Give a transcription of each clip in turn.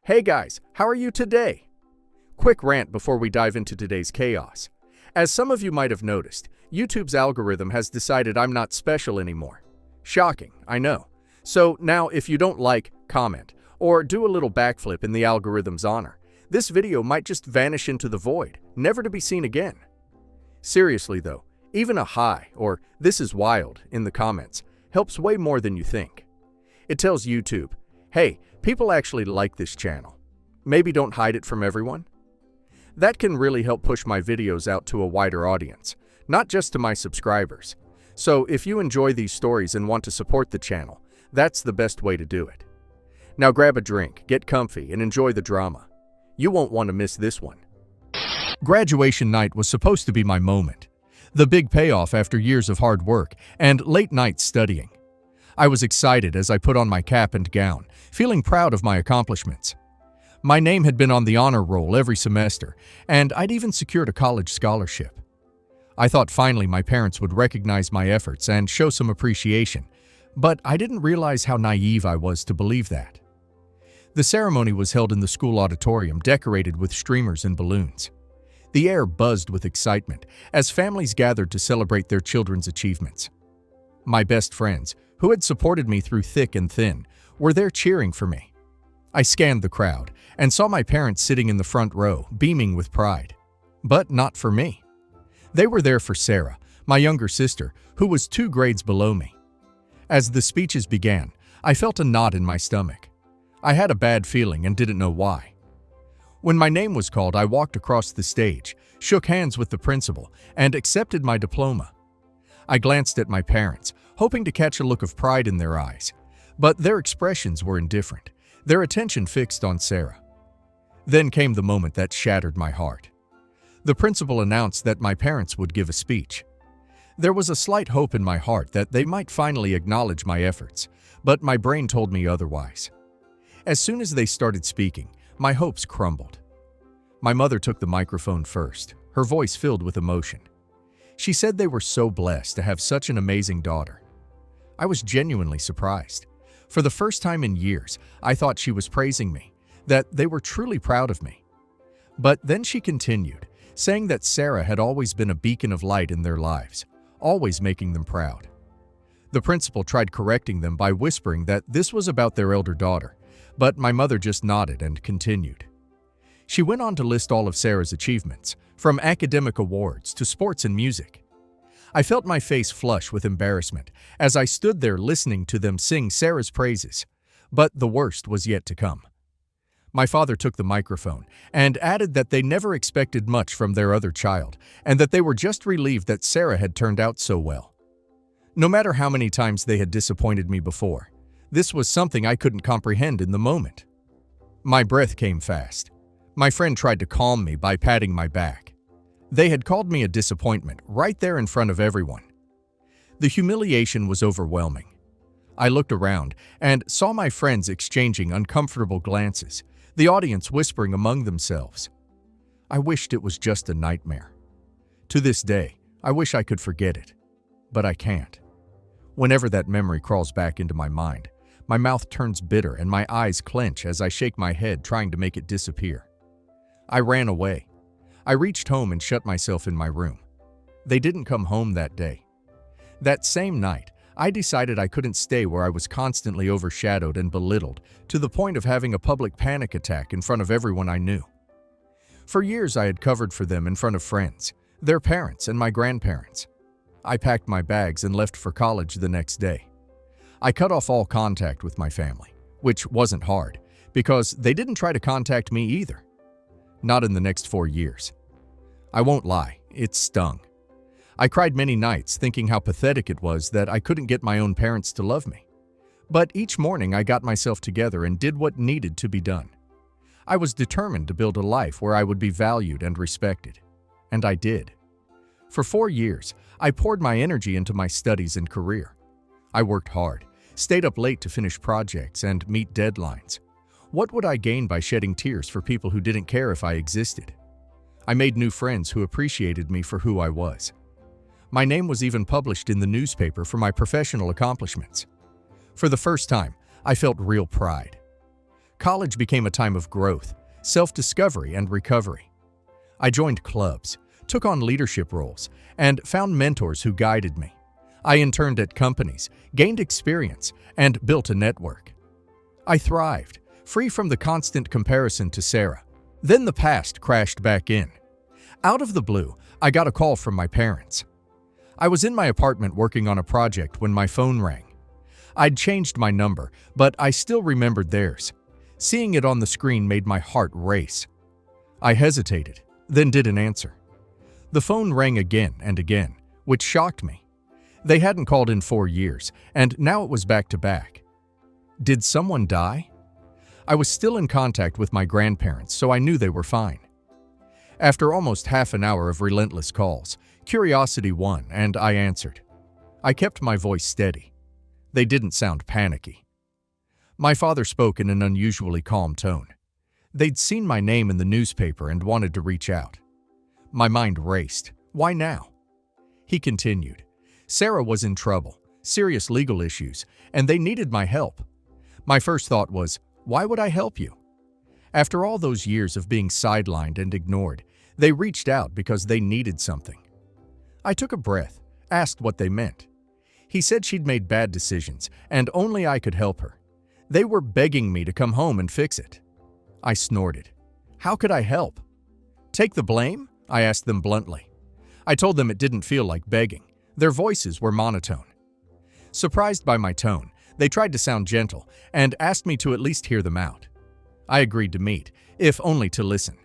Hey guys, how are you today? Quick rant before we dive into today's chaos. As some of you might have noticed, YouTube's algorithm has decided I'm not special anymore. Shocking, I know. So now if you don't like, comment, or do a little backflip in the algorithm's honor, this video might just vanish into the void, never to be seen again. Seriously though, even a hi or "this is wild" in the comments helps way more than you think. It tells YouTube, hey, people actually like this channel. Maybe don't hide it from everyone. That can really help push my videos out to a wider audience, not just to my subscribers. So if you enjoy these stories and want to support the channel, that's the best way to do it. Now grab a drink, get comfy, and enjoy the drama. You won't want to miss this one. Graduation night was supposed to be my moment. The big payoff after years of hard work and late nights studying. I was excited as I put on my cap and gown, feeling proud of my accomplishments. My name had been on the honor roll every semester, and I'd even secured a college scholarship. I thought finally my parents would recognize my efforts and show some appreciation, but I didn't realize how naive I was to believe that. The ceremony was held in the school auditorium decorated with streamers and balloons. The air buzzed with excitement as families gathered to celebrate their children's achievements. My best friends, who had supported me through thick and thin, were there cheering for me. I scanned the crowd and saw my parents sitting in the front row, beaming with pride. But not for me. They were there for Sarah, my younger sister, who was 2 grades below me. As the speeches began, I felt a knot in my stomach. I had a bad feeling and didn't know why. When my name was called, I walked across the stage, shook hands with the principal, and accepted my diploma. I glanced at my parents, hoping to catch a look of pride in their eyes, but their expressions were indifferent, their attention fixed on Sarah. Then came the moment that shattered my heart. The principal announced that my parents would give a speech. There was a slight hope in my heart that they might finally acknowledge my efforts, but my brain told me otherwise. As soon as they started speaking, my hopes crumbled. My mother took the microphone first, her voice filled with emotion. She said they were so blessed to have such an amazing daughter. I was genuinely surprised. For the first time in years, I thought she was praising me, that they were truly proud of me. But then she continued, saying that Sarah had always been a beacon of light in their lives, always making them proud. The principal tried correcting them by whispering that this was about their elder daughter, but my mother just nodded and continued. She went on to list all of Sarah's achievements, from academic awards to sports and music. I felt my face flush with embarrassment as I stood there listening to them sing Sarah's praises, but the worst was yet to come. My father took the microphone and added that they never expected much from their other child and that they were just relieved that Sarah had turned out so well. No matter how many times they had disappointed me before, this was something I couldn't comprehend in the moment. My breath came fast. My friend tried to calm me by patting my back. They had called me a disappointment right there in front of everyone. The humiliation was overwhelming. I looked around and saw my friends exchanging uncomfortable glances, the audience whispering among themselves. I wished it was just a nightmare. To this day, I wish I could forget it, but I can't. Whenever that memory crawls back into my mind, my mouth turns bitter and my eyes clench as I shake my head trying to make it disappear. I ran away. I reached home and shut myself in my room. They didn't come home that day. That same night, I decided I couldn't stay where I was constantly overshadowed and belittled to the point of having a public panic attack in front of everyone I knew. For years I had covered for them in front of friends, their parents, and my grandparents. I packed my bags and left for college the next day. I cut off all contact with my family, which wasn't hard, because they didn't try to contact me either. Not in the next 4 years. I won't lie, it stung. I cried many nights thinking how pathetic it was that I couldn't get my own parents to love me. But each morning I got myself together and did what needed to be done. I was determined to build a life where I would be valued and respected. And I did. For 4 years, I poured my energy into my studies and career. I worked hard, stayed up late to finish projects and meet deadlines. What would I gain by shedding tears for people who didn't care if I existed? I made new friends who appreciated me for who I was. My name was even published in the newspaper for my professional accomplishments. For the first time, I felt real pride. College became a time of growth, self-discovery, and recovery. I joined clubs, took on leadership roles, and found mentors who guided me. I interned at companies, gained experience, and built a network. I thrived, free from the constant comparison to Sarah. Then the past crashed back in. Out of the blue, I got a call from my parents. I was in my apartment working on a project when my phone rang. I'd changed my number, but I still remembered theirs. Seeing it on the screen made my heart race. I hesitated, then didn't answer. The phone rang again and again, which shocked me. They hadn't called in 4 years, and now it was back to back. Did someone die? I was still in contact with my grandparents, so I knew they were fine. After almost half an hour of relentless calls, curiosity won, and I answered. I kept my voice steady. They didn't sound panicky. My father spoke in an unusually calm tone. They'd seen my name in the newspaper and wanted to reach out. My mind raced. Why now? He continued. Sarah was in trouble, serious legal issues, and they needed my help. My first thought was, why would I help you? After all those years of being sidelined and ignored, they reached out because they needed something. I took a breath, asked what they meant. He said she'd made bad decisions, and only I could help her. They were begging me to come home and fix it. I snorted. How could I help? Take the blame? I asked them bluntly. I told them it didn't feel like begging. Their voices were monotone. Surprised by my tone, they tried to sound gentle and asked me to at least hear them out. I agreed to meet, if only to listen.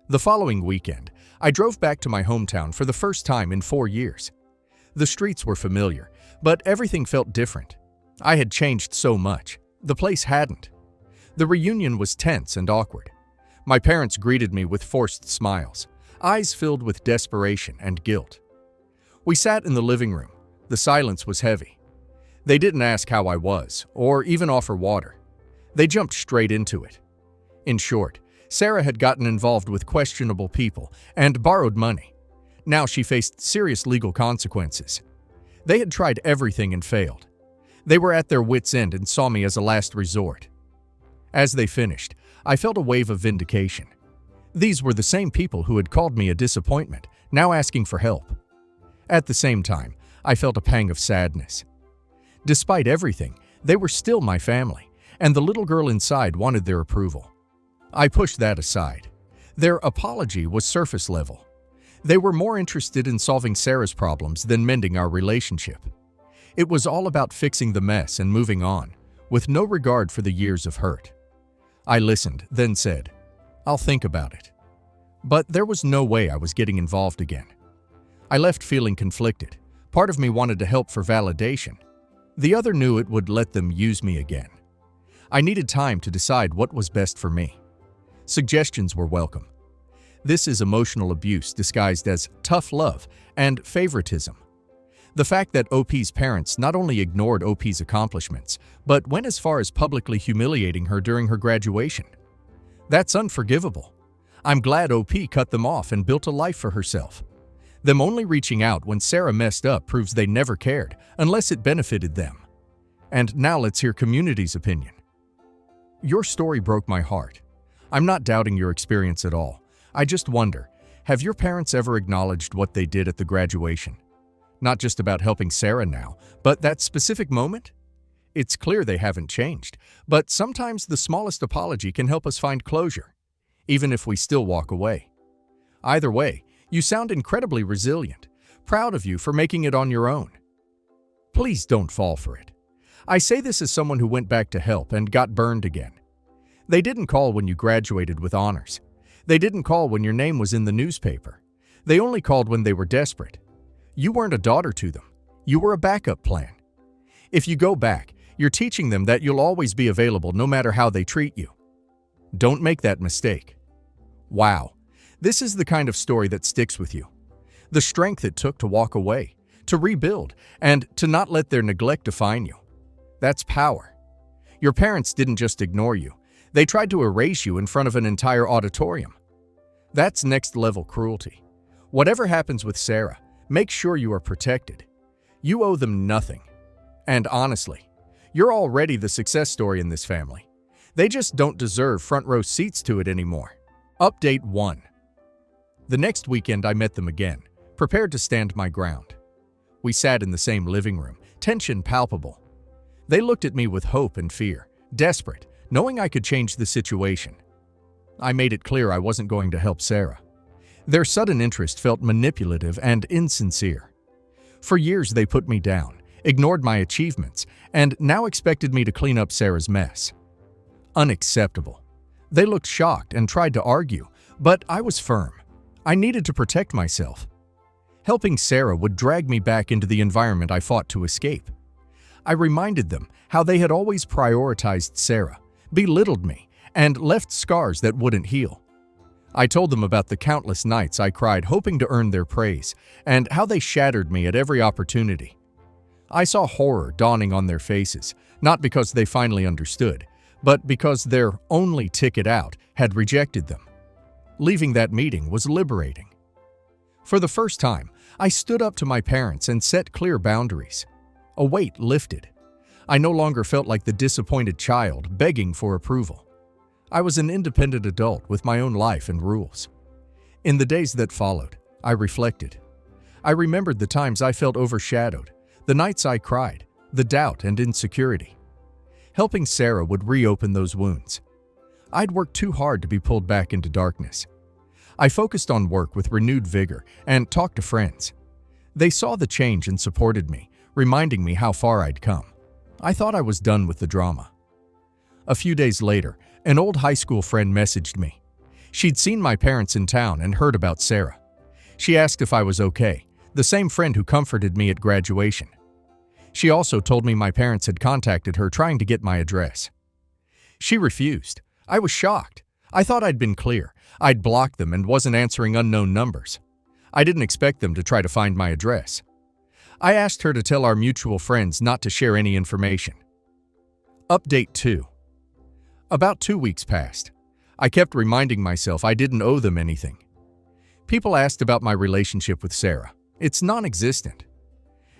The following weekend, I drove back to my hometown for the first time in 4 years. The streets were familiar, but everything felt different. I had changed so much. The place hadn't. The reunion was tense and awkward. My parents greeted me with forced smiles, eyes filled with desperation and guilt. We sat in the living room. The silence was heavy. They didn't ask how I was, or even offer water. They jumped straight into it. In short, Sarah had gotten involved with questionable people and borrowed money. Now she faced serious legal consequences. They had tried everything and failed. They were at their wits' end and saw me as a last resort. As they finished, I felt a wave of vindication. These were the same people who had called me a disappointment, now asking for help. At the same time, I felt a pang of sadness. Despite everything, they were still my family, and the little girl inside wanted their approval. I pushed that aside. Their apology was surface level. They were more interested in solving Sarah's problems than mending our relationship. It was all about fixing the mess and moving on, with no regard for the years of hurt. I listened, then said, "I'll think about it." But there was no way I was getting involved again. I left feeling conflicted. Part of me wanted to help for validation. The other knew it would let them use me again. I needed time to decide what was best for me. Suggestions were welcome. This is emotional abuse disguised as tough love and favoritism. The fact that OP's parents not only ignored OP's accomplishments, but went as far as publicly humiliating her during her graduation. That's unforgivable. I'm glad OP cut them off and built a life for herself. Them only reaching out when Sarah messed up proves they never cared, unless it benefited them. And now let's hear community's opinion. Your story broke my heart. I'm not doubting your experience at all. I just wonder, have your parents ever acknowledged what they did at the graduation? Not just about helping Sarah now, but that specific moment? It's clear they haven't changed, but sometimes the smallest apology can help us find closure, even if we still walk away. Either way, you sound incredibly resilient. Proud of you for making it on your own. Please don't fall for it. I say this as someone who went back to help and got burned again. They didn't call when you graduated with honors. They didn't call when your name was in the newspaper. They only called when they were desperate. You weren't a daughter to them. You were a backup plan. If you go back, you're teaching them that you'll always be available no matter how they treat you. Don't make that mistake. Wow, this is the kind of story that sticks with you. The strength it took to walk away, to rebuild, and to not let their neglect define you. That's power. Your parents didn't just ignore you. They tried to erase you in front of an entire auditorium. That's next-level cruelty. Whatever happens with Sarah, make sure you are protected. You owe them nothing. And honestly, you're already the success story in this family. They just don't deserve front row seats to it anymore. Update 1. The next weekend I met them again, prepared to stand my ground. We sat in the same living room, tension palpable. They looked at me with hope and fear, desperate, knowing I could change the situation. I made it clear I wasn't going to help Sarah. Their sudden interest felt manipulative and insincere. For years they put me down, ignored my achievements, and now expected me to clean up Sarah's mess. Unacceptable. They looked shocked and tried to argue, but I was firm. I needed to protect myself. Helping Sarah would drag me back into the environment I fought to escape. I reminded them how they had always prioritized Sarah, belittled me, and left scars that wouldn't heal. I told them about the countless nights I cried hoping to earn their praise, and how they shattered me at every opportunity. I saw horror dawning on their faces, not because they finally understood, but because their only ticket out had rejected them. Leaving that meeting was liberating. For the first time, I stood up to my parents and set clear boundaries. A weight lifted. I no longer felt like the disappointed child begging for approval. I was an independent adult with my own life and rules. In the days that followed, I reflected. I remembered the times I felt overshadowed, the nights I cried, the doubt and insecurity. Helping Sarah would reopen those wounds. I'd worked too hard to be pulled back into darkness. I focused on work with renewed vigor and talked to friends. They saw the change and supported me, reminding me how far I'd come. I thought I was done with the drama. A few days later, an old high school friend messaged me. She'd seen my parents in town and heard about Sarah. She asked if I was okay, the same friend who comforted me at graduation. She also told me my parents had contacted her trying to get my address. She refused. I was shocked. I thought I'd been clear. I'd blocked them and wasn't answering unknown numbers. I didn't expect them to try to find my address. I asked her to tell our mutual friends not to share any information. Update 2. About 2 weeks passed. I kept reminding myself I didn't owe them anything. People asked about my relationship with Sarah. It's non-existent.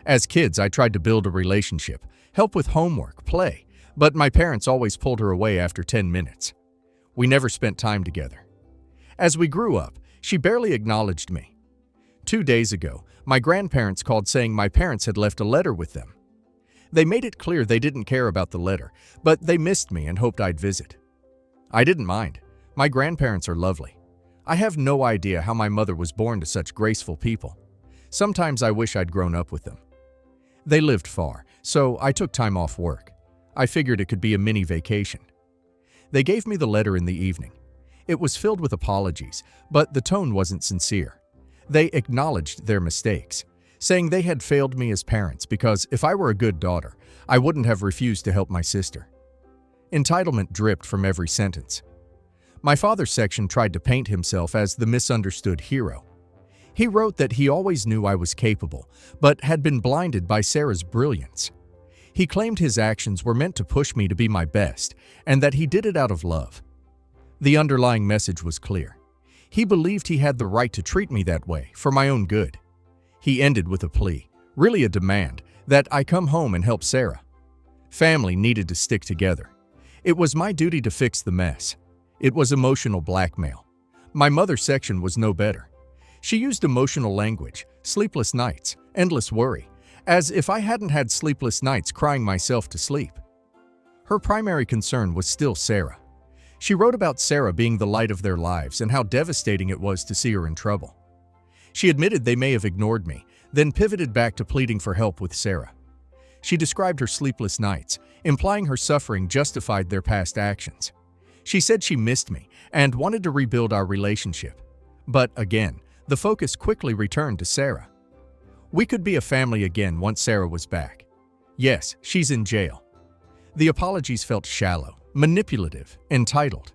As kids, I tried to build a relationship, help with homework, play, but my parents always pulled her away after 10 minutes. We never spent time together. As we grew up, she barely acknowledged me. 2 days ago, my grandparents called saying my parents had left a letter with them. They made it clear they didn't care about the letter, but they missed me and hoped I'd visit. I didn't mind. My grandparents are lovely. I have no idea how my mother was born to such graceful people. Sometimes I wish I'd grown up with them. They lived far, so I took time off work. I figured it could be a mini vacation. They gave me the letter in the evening. It was filled with apologies, but the tone wasn't sincere. They acknowledged their mistakes, saying they had failed me as parents because if I were a good daughter, I wouldn't have refused to help my sister. Entitlement dripped from every sentence. My father's section tried to paint himself as the misunderstood hero. He wrote that he always knew I was capable, but had been blinded by Sarah's brilliance. He claimed his actions were meant to push me to be my best, and that he did it out of love. The underlying message was clear. He believed he had the right to treat me that way, for my own good. He ended with a plea, really a demand, that I come home and help Sarah. Family needed to stick together. It was my duty to fix the mess. It was emotional blackmail. My mother's section was no better. She used emotional language, sleepless nights, endless worry, as if I hadn't had sleepless nights crying myself to sleep. Her primary concern was still Sarah. She wrote about Sarah being the light of their lives and how devastating it was to see her in trouble. She admitted they may have ignored me, then pivoted back to pleading for help with Sarah. She described her sleepless nights, implying her suffering justified their past actions. She said she missed me and wanted to rebuild our relationship. But again, the focus quickly returned to Sarah. We could be a family again once Sarah was back. Yes, she's in jail. The apologies felt shallow, manipulative, entitled.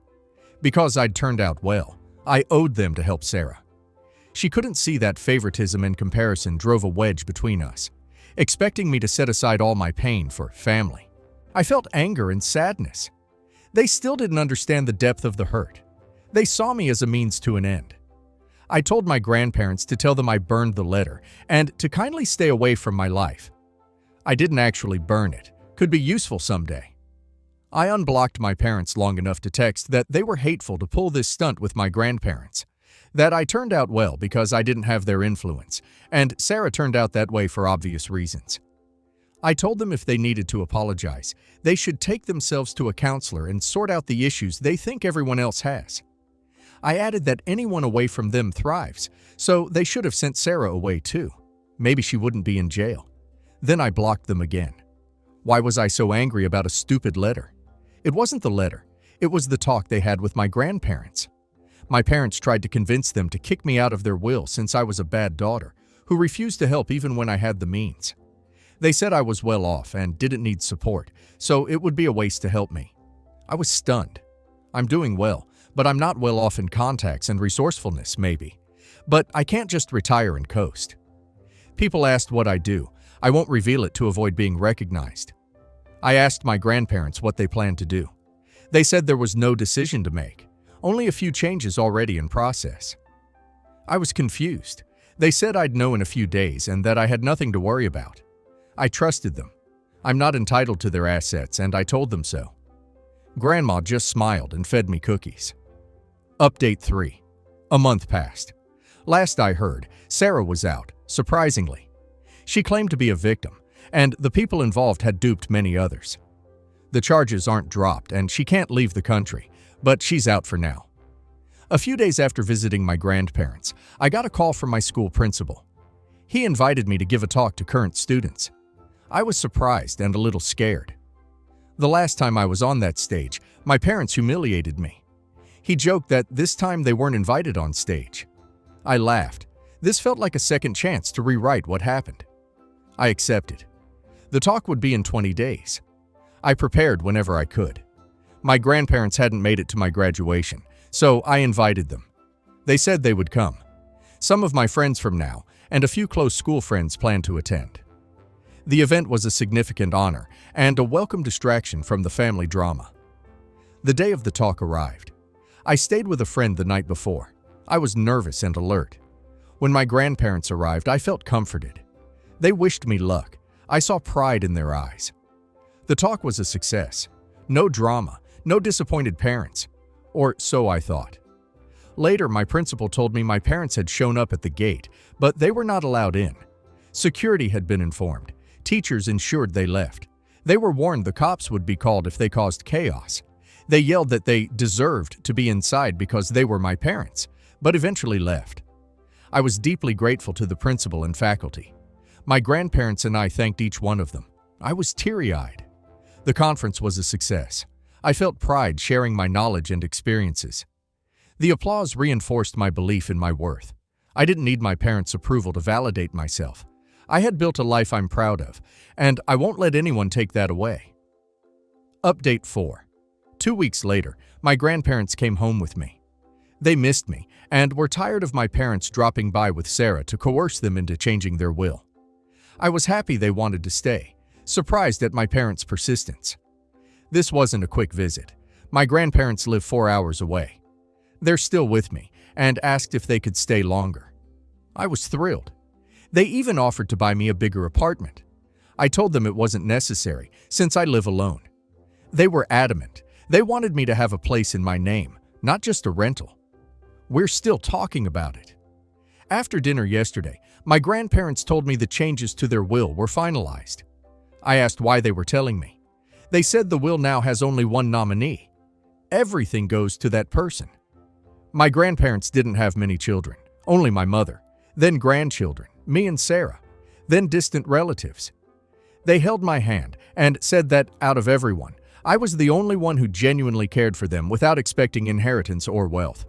Because I'd turned out well, I owed them to help Sarah. She couldn't see that favoritism and comparison drove a wedge between us, expecting me to set aside all my pain for family. I felt anger and sadness. They still didn't understand the depth of the hurt. They saw me as a means to an end. I told my grandparents to tell them I burned the letter and to kindly stay away from my life. I didn't actually burn it. Could be useful someday. I unblocked my parents long enough to text that they were hateful to pull this stunt with my grandparents. That I turned out well because I didn't have their influence, and Sarah turned out that way for obvious reasons. I told them if they needed to apologize, they should take themselves to a counselor and sort out the issues they think everyone else has. I added that anyone away from them thrives, so they should have sent Sarah away too. Maybe she wouldn't be in jail. Then I blocked them again. Why was I so angry about a stupid letter? It wasn't the letter. It was the talk they had with my grandparents. My parents tried to convince them to kick me out of their will since I was a bad daughter, who refused to help even when I had the means. They said I was well off and didn't need support, so it would be a waste to help me. I was stunned. I'm doing well, but I'm not well off in contacts and resourcefulness, maybe. But I can't just retire and coast. People asked what I do. I won't reveal it to avoid being recognized. I asked my grandparents what they planned to do. They said there was no decision to make, only a few changes already in process. I was confused. They said I'd know in a few days and that I had nothing to worry about. I trusted them. I'm not entitled to their assets, and I told them so. Grandma just smiled and fed me cookies. Update 3. A month passed. Last I heard, Sarah was out, surprisingly. She claimed to be a victim, and the people involved had duped many others. The charges aren't dropped, and she can't leave the country, but she's out for now. A few days after visiting my grandparents, I got a call from my school principal. He invited me to give a talk to current students. I was surprised and a little scared. The last time I was on that stage, my parents humiliated me. He joked that this time they weren't invited on stage. I laughed. This felt like a second chance to rewrite what happened. I accepted. The talk would be in 20 days. I prepared whenever I could. My grandparents hadn't made it to my graduation, so I invited them. They said they would come. Some of my friends from now and a few close school friends planned to attend. The event was a significant honor and a welcome distraction from the family drama. The day of the talk arrived. I stayed with a friend the night before. I was nervous and alert. When my grandparents arrived, I felt comforted. They wished me luck. I saw pride in their eyes. The talk was a success. No drama, no disappointed parents. Or so I thought. Later, my principal told me my parents had shown up at the gate, but they were not allowed in. Security had been informed. Teachers ensured they left. They were warned the cops would be called if they caused chaos. They yelled that they deserved to be inside because they were my parents, but eventually left. I was deeply grateful to the principal and faculty. My grandparents and I thanked each one of them. I was teary-eyed. The conference was a success. I felt pride sharing my knowledge and experiences. The applause reinforced my belief in my worth. I didn't need my parents' approval to validate myself. I had built a life I'm proud of, and I won't let anyone take that away. Update 4. 2 weeks later, my grandparents came home with me. They missed me and were tired of my parents dropping by with Sarah to coerce them into changing their will. I was happy they wanted to stay, surprised at my parents' persistence. This wasn't a quick visit. My grandparents live 4 hours away. They're still with me and asked if they could stay longer. I was thrilled. They even offered to buy me a bigger apartment. I told them it wasn't necessary since I live alone. They were adamant. They wanted me to have a place in my name, not just a rental. We're still talking about it. After dinner yesterday, my grandparents told me the changes to their will were finalized. I asked why they were telling me. They said the will now has only one nominee. Everything goes to that person. My grandparents didn't have many children, only my mother, then grandchildren, me and Sarah, then distant relatives. They held my hand and said that, out of everyone, I was the only one who genuinely cared for them without expecting inheritance or wealth.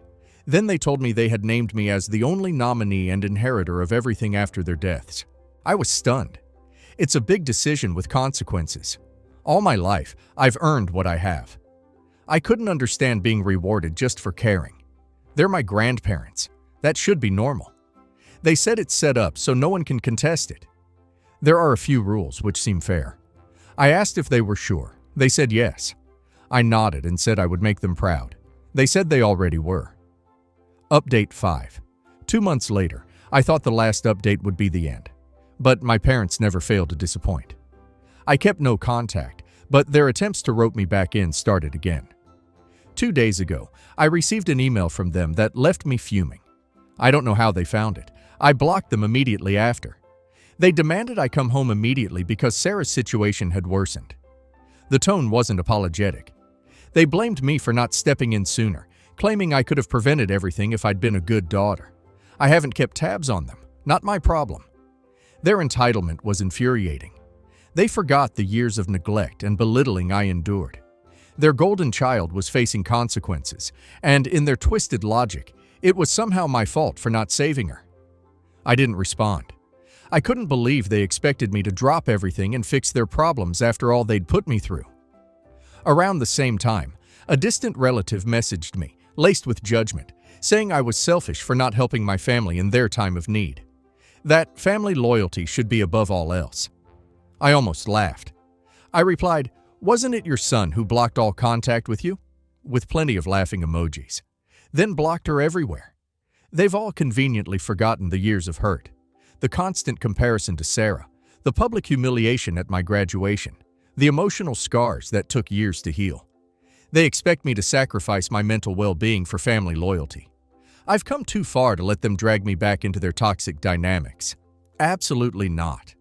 Then they told me they had named me as the only nominee and inheritor of everything after their deaths. I was stunned. It's a big decision with consequences. All my life, I've earned what I have. I couldn't understand being rewarded just for caring. They're my grandparents. That should be normal. They said it's set up so no one can contest it. There are a few rules which seem fair. I asked if they were sure. They said yes. I nodded and said I would make them proud. They said they already were. Update 5. 2 months later, I thought the last update would be the end. But my parents never failed to disappoint. I kept no contact, but their attempts to rope me back in started again. 2 days ago, I received an email from them that left me fuming. I don't know how they found it. I blocked them immediately after. They demanded I come home immediately because Sarah's situation had worsened. The tone wasn't apologetic. They blamed me for not stepping in sooner, claiming I could have prevented everything if I'd been a good daughter. I haven't kept tabs on them. Not my problem. Their entitlement was infuriating. They forgot the years of neglect and belittling I endured. Their golden child was facing consequences, and in their twisted logic, it was somehow my fault for not saving her. I didn't respond. I couldn't believe they expected me to drop everything and fix their problems after all they'd put me through. Around the same time, a distant relative messaged me, laced with judgment, saying I was selfish for not helping my family in their time of need. That family loyalty should be above all else. I almost laughed. I replied, "Wasn't it your son who blocked all contact with you?" With plenty of laughing emojis. Then blocked her everywhere. They've all conveniently forgotten the years of hurt, the constant comparison to Sarah, the public humiliation at my graduation, the emotional scars that took years to heal. They expect me to sacrifice my mental well-being for family loyalty. I've come too far to let them drag me back into their toxic dynamics. Absolutely not.